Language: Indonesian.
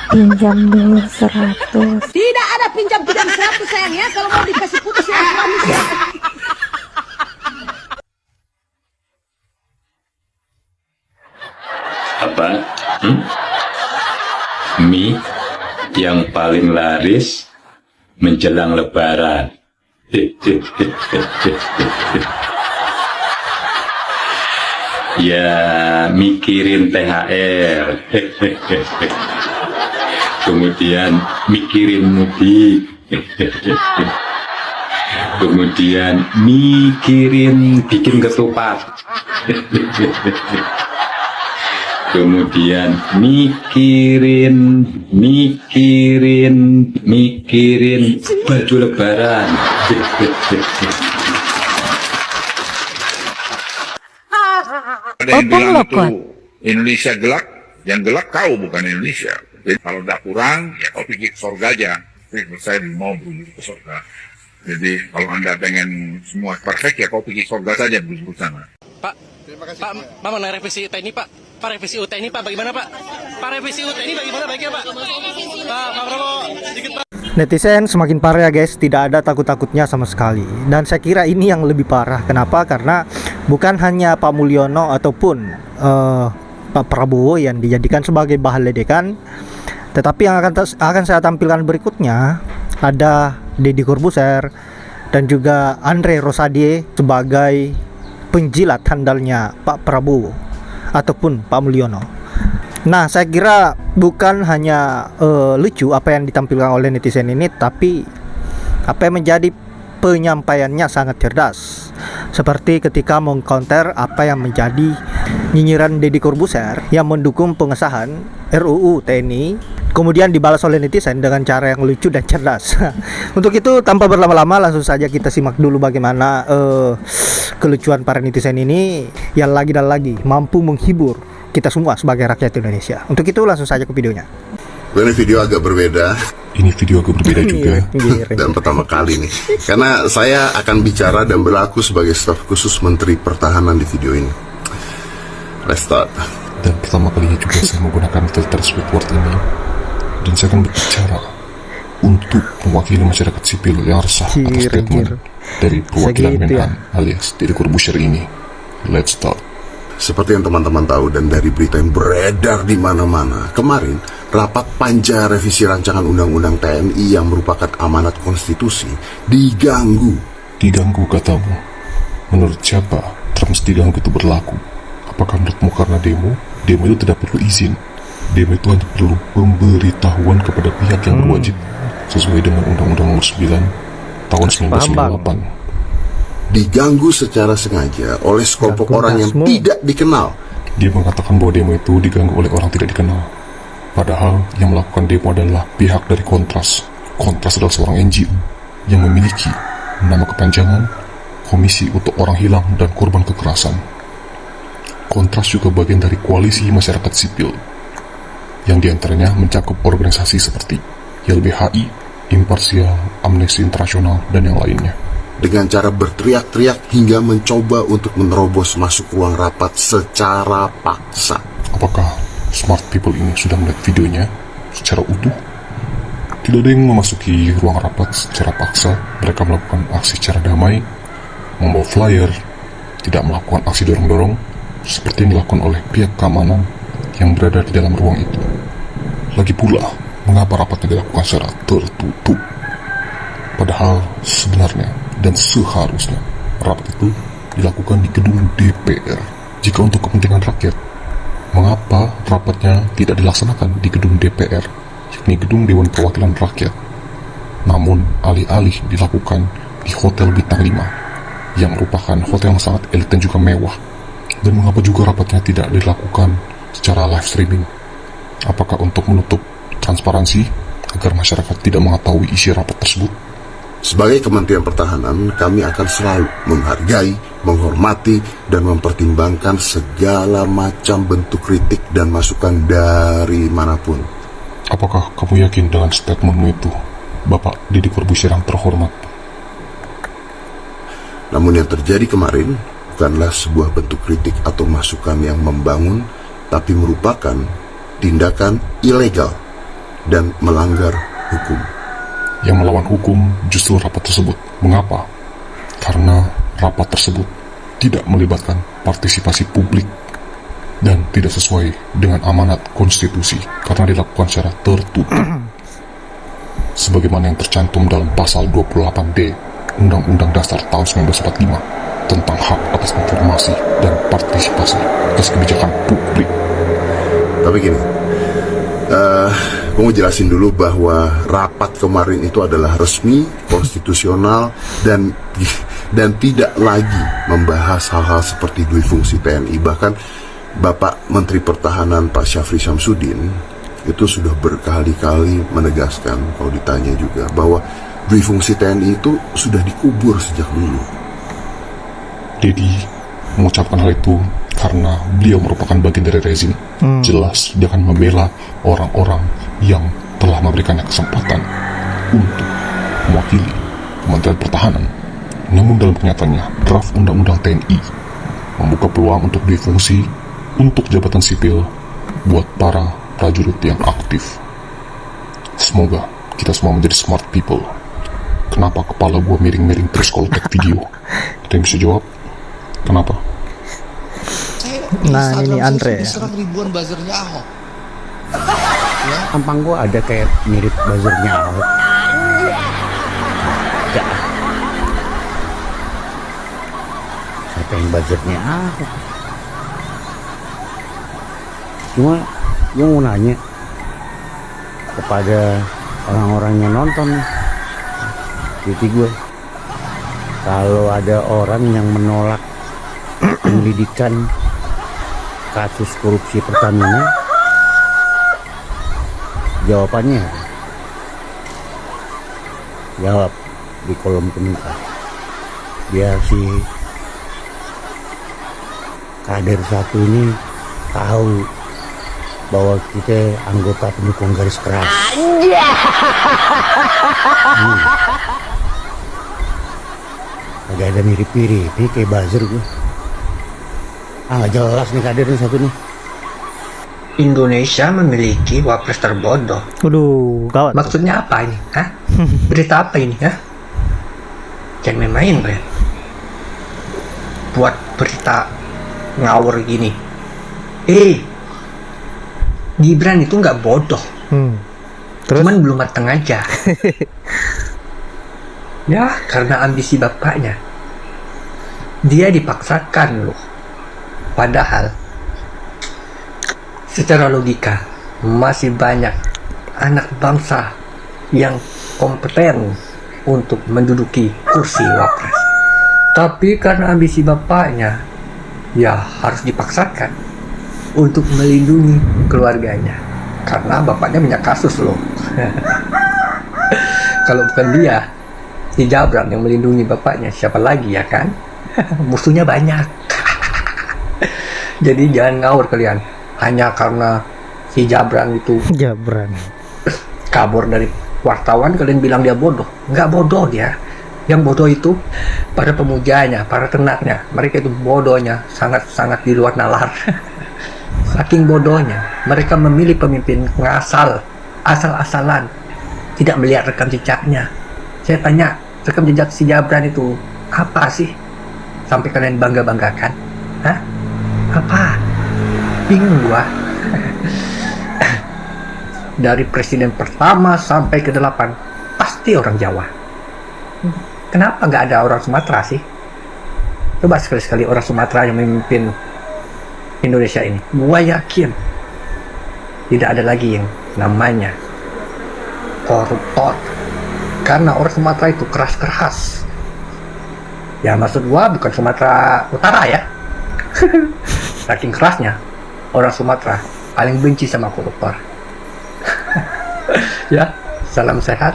Pinjam dulu 100. Tidak ada pinjam-pinjam 100 sayang ya. Kalau mau dikasih putus ya suami. Apa? Mie yang paling laris menjelang Lebaran. Ya, mikirin THR. Kemudian mikirin mudik. Kemudian mikirin bikin ketupat. Kemudian mikirin baju Lebaran. Ada yang bilang itu Indonesia gelap, yang gelap kau bukan Indonesia. Jadi kalau tidak kurang, ya kau pergi ke surga aja. Saya mau menuju ke surga. Jadi kalau anda pengen semua perfect, ya kau pergi surga saja menuju ke sana. Pak, Pak, mana revisi UT ini Pak? Pak revisi UT ini Pak bagaimana Pak? Pak revisi UT ini bagaimana baiknya Pak? Pak Prabowo, sedikit Pak. Netizen semakin parah ya guys, tidak ada takut-takutnya sama sekali. Dan saya kira ini yang lebih parah. Kenapa? Karena bukan hanya Pak Mulyono ataupun Pak Prabowo yang dijadikan sebagai bahan ledekan, tetapi yang akan saya tampilkan berikutnya ada Deddy Corbuzier dan juga Andre Rosadi sebagai penjilat handalnya Pak Prabowo ataupun Pak Mulyono. Nah, saya kira bukan hanya lucu apa yang ditampilkan oleh netizen ini, tapi apa yang menjadi penyampaiannya sangat cerdas. Seperti ketika mengcounter apa yang menjadi nyinyiran Deddy Corbuzier yang mendukung pengesahan RUU TNI, kemudian dibalas oleh netizen dengan cara yang lucu dan cerdas. Untuk itu tanpa berlama-lama langsung saja kita simak dulu bagaimana kelucuan para netizen ini yang lagi dan lagi mampu menghibur kita semua sebagai rakyat Indonesia. Untuk itu langsung saja ke videonya. Ini video agak berbeda. Ini video agak berbeda juga. Dan pertama kali nih, karena saya akan bicara dan berlaku sebagai staf khusus Menteri Pertahanan di video ini. Let's start. Dan pertama kalinya juga saya menggunakan filter Squidward ini. Dan saya akan berbicara untuk mewakili masyarakat sipil yang resah atas statement dari perwakilan Menhan alias Deddy Corbuzier ini. Let's start. Seperti yang teman-teman tahu dan dari berita yang beredar di mana-mana, kemarin rapat panja revisi rancangan undang-undang TNI yang merupakan amanat konstitusi diganggu. Diganggu katamu? Menurut siapa terms diganggu itu berlaku? Apakah menurutmu karena demo? Demo itu tidak perlu izin. Demo itu hanya perlu pemberitahuan kepada pihak yang berwajib sesuai dengan Undang-Undang Nomor 9 tahun 1998. Diganggu secara sengaja oleh sekelompok orang yang tidak dikenal. Dia mengatakan bahwa demo itu diganggu oleh orang tidak dikenal. Padahal yang melakukan demo adalah pihak dari Kontras. Kontras adalah seorang NGO yang memiliki nama kepanjangan Komisi untuk Orang Hilang dan Korban Kekerasan. Kontras juga bagian dari koalisi masyarakat sipil yang diantaranya mencakup organisasi seperti YLBHI, Imparsial, Amnesty International, dan yang lainnya. Dengan cara berteriak-teriak hingga mencoba untuk menerobos masuk ruang rapat secara paksa. Apakah smart people ini sudah melihat videonya secara utuh? Tidak ada yang memasuki ruang rapat secara paksa. Mereka melakukan aksi secara damai, membawa flyer, tidak melakukan aksi dorong-dorong seperti yang dilakukan oleh pihak keamanan yang berada di dalam ruang itu. Lagi pula, mengapa rapatnya dilakukan secara tertutup? Padahal sebenarnya dan seharusnya rapat itu dilakukan di gedung DPR. Jika untuk kepentingan rakyat, mengapa rapatnya tidak dilaksanakan di gedung DPR, yakni gedung Dewan Perwakilan Rakyat, namun alih-alih dilakukan di Hotel Bintang 5 yang merupakan hotel yang sangat elit dan juga mewah? Dan mengapa juga rapatnya tidak dilakukan secara live streaming? Apakah untuk menutup transparansi agar masyarakat tidak mengetahui isi rapat tersebut? Sebagai Kementerian Pertahanan, kami akan selalu menghargai, menghormati, dan mempertimbangkan segala macam bentuk kritik dan masukan dari manapun. Apakah kamu yakin dengan statementmu itu, Bapak Deddy Corbuzier yang terhormat? Namun yang terjadi kemarin bukanlah sebuah bentuk kritik atau masukan yang membangun, tapi merupakan tindakan ilegal dan melanggar hukum. Yang melawan hukum justru rapat tersebut. Mengapa? Karena rapat tersebut tidak melibatkan partisipasi publik dan tidak sesuai dengan amanat konstitusi karena dilakukan secara tertutup. Sebagaimana yang tercantum dalam pasal 28D Undang-Undang Dasar tahun 1945 tentang hak atas informasi dan partisipasi atas kebijakan publik. Tapi gini, gue mau jelasin dulu bahwa rapat kemarin itu adalah resmi, konstitusional, dan tidak lagi membahas hal-hal seperti dui fungsi TNI. Bahkan Bapak Menteri Pertahanan Pak Syafri Syamsuddin itu sudah berkali-kali menegaskan, kalau ditanya juga, bahwa dui fungsi TNI itu sudah dikubur sejak dulu. Dedi mengucapkan hal itu karena beliau merupakan bagian dari rezim. Jelas dia akan membela orang-orang yang telah memberikannya kesempatan untuk mewakili Kementerian Pertahanan. Namun dalam kenyataannya, draft Undang-Undang TNI membuka peluang untuk dui fungsi untuk jabatan sipil buat para prajurit yang aktif. Semoga kita semua menjadi smart people. Kenapa kepala gua miring-miring terus kalau tag video? Ada yang bisa jawab? Kenapa? Nah, ini Andre. Diserang ribuan buzzernya Ahok. Tampang gua ada kayak mirip buzzernya Ahok. Enggak. Siapa yang buzzernya Ahok? Cuma gue mau nanya kepada orang-orang yang nonton nih, jadi gue, kalau ada orang yang menolak penyelidikan kasus korupsi Pertamina, jawabannya apa? Jawab di kolom komentar biar si kader satu ini tahu bahwa kita anggota pendukung garis keras. Agak ada mirip-mirip nih kayak buzzer gue. Gak jelas nih kadernya satu nih. Indonesia memiliki wapres terbodoh. Waduh, gawat. Maksudnya apa ini? Hah? Berita apa ini? Hah? Jangan main-main, Ren. Buat berita ngawur gini. Gibran itu nggak bodoh. Terus? Cuman belum matang aja. Ya, karena ambisi bapaknya. Dia dipaksakan loh. Padahal secara logika masih banyak anak bangsa yang kompeten untuk menduduki kursi wapres. Tapi karena ambisi bapaknya, ya harus dipaksakan untuk melindungi keluarganya. Karena bapaknya punya kasus loh. Kalau bukan dia, si Jabran yang melindungi bapaknya, siapa lagi ya kan? Musuhnya banyak. Jadi jangan ngawur kalian. Hanya karena si Jabran itu kabur dari wartawan, kalian bilang dia bodoh. Nggak bodoh dia. Yang bodoh itu para pemujanya, para ternaknya. Mereka itu bodohnya sangat-sangat di luar nalar. Saking bodohnya, mereka memilih pemimpin asal-asalan, tidak melihat rekam jejaknya. Saya tanya, rekam jejak si Jabran itu apa sih? Sampai kalian bangga-banggakan? Hah? Apa? Bingung gua. Dari presiden pertama sampai ke-8, pasti orang Jawa. Kenapa nggak ada orang Sumatera sih? Coba sekali-sekali orang Sumatera yang memimpin Indonesia ini. Gua yakin tidak ada lagi yang namanya koruptor. Karena orang Sumatera itu keras-keras. Ya maksud gua bukan Sumatera Utara ya. Saking kerasnya orang Sumatera paling benci sama koruptor. Ya, salam sehat.